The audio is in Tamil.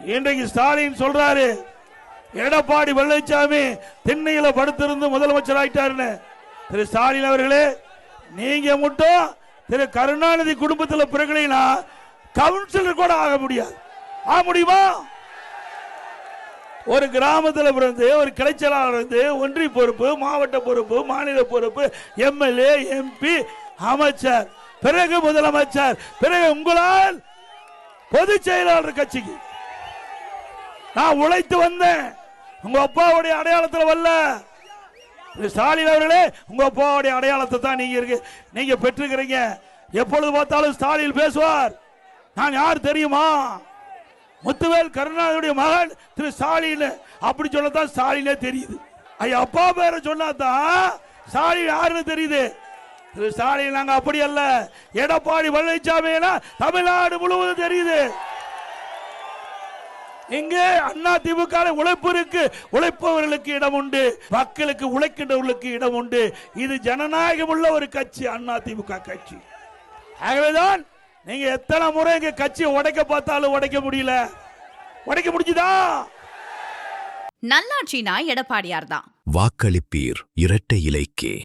இன்றைக்கு ஸ்டாலின் சொல்றாரு எடப்பாடி பழனிசாமி திண்ணையில படுத்திருந்து முதலமைச்சர் ஆயிட்டாருன்னு. திரு ஸ்டாலின் அவர்களே, நீங்க மட்டும் திரு கருணாநிதி குடும்பத்தில் பிறகுனா கவுன்சிலர் கூட ஆக முடியாது. ஆக முடியுமா? ஒரு கிராமத்தில் பிறந்து ஒரு கிளைச்சலாளர் இருந்து ஒன்றிய பொறுப்பு, மாவட்ட பொறுப்பு, மாநில பொறுப்பு, எம்எல்ஏ, எம்பி, அமைச்சர், பிறகு முதலமைச்சர், பிறகு உங்களால் பொதுச் செயலாளர் கட்சிக்கு நான் உழைத்து வந்தேன். உங்க அப்பாவுடைய அடையாளத்தில் வரல. ஸ்டாலின் அவர்களே, உங்க அப்பாவுடைய அடையாளத்தை தான் நீங்க பெற்றுக்கிறீங்க. எப்பொழுது பார்த்தாலும் ஸ்டாலின் பேசுவார். நான் யார் தெரியுமா? முத்துவேல் கருணாநிதியுடைய மகன் திரு ஸ்டாலின். அப்படி சொல்லத்தான் ஸ்டாலினே தெரியுது. ஐயா அப்பா பேரை சொன்னாதான் ஸ்டாலின் யாருன்னு தெரியுது. திரு ஸ்டாலின் நாங்க அப்படி அல்ல. எடப்பாடி பழனிசாமி தமிழ்நாடு முழுவதும் தெரியுது. இங்கே அண்ணா திமுக உழைப்பு இருக்கு. உழைப்பவர்களுக்கு இடம் உண்டு, மக்களுக்கு உழைக்கின்றவர்களுக்கு இடம் உண்டு. இது ஜனநாயகம் உள்ள ஒரு கட்சி அண்ணா திமுக கட்சி. ஆகவேதான் நீங்க எத்தனை முறை எங்க கட்சியை உடைக்க பார்த்தாலும் உடைக்க முடியல. உடைக்க முடிஞ்சுதா? நல்லாட்சினா எடப்பாடியார் தான். வாக்களிப்பீர் இரட்டை இலைக்கே.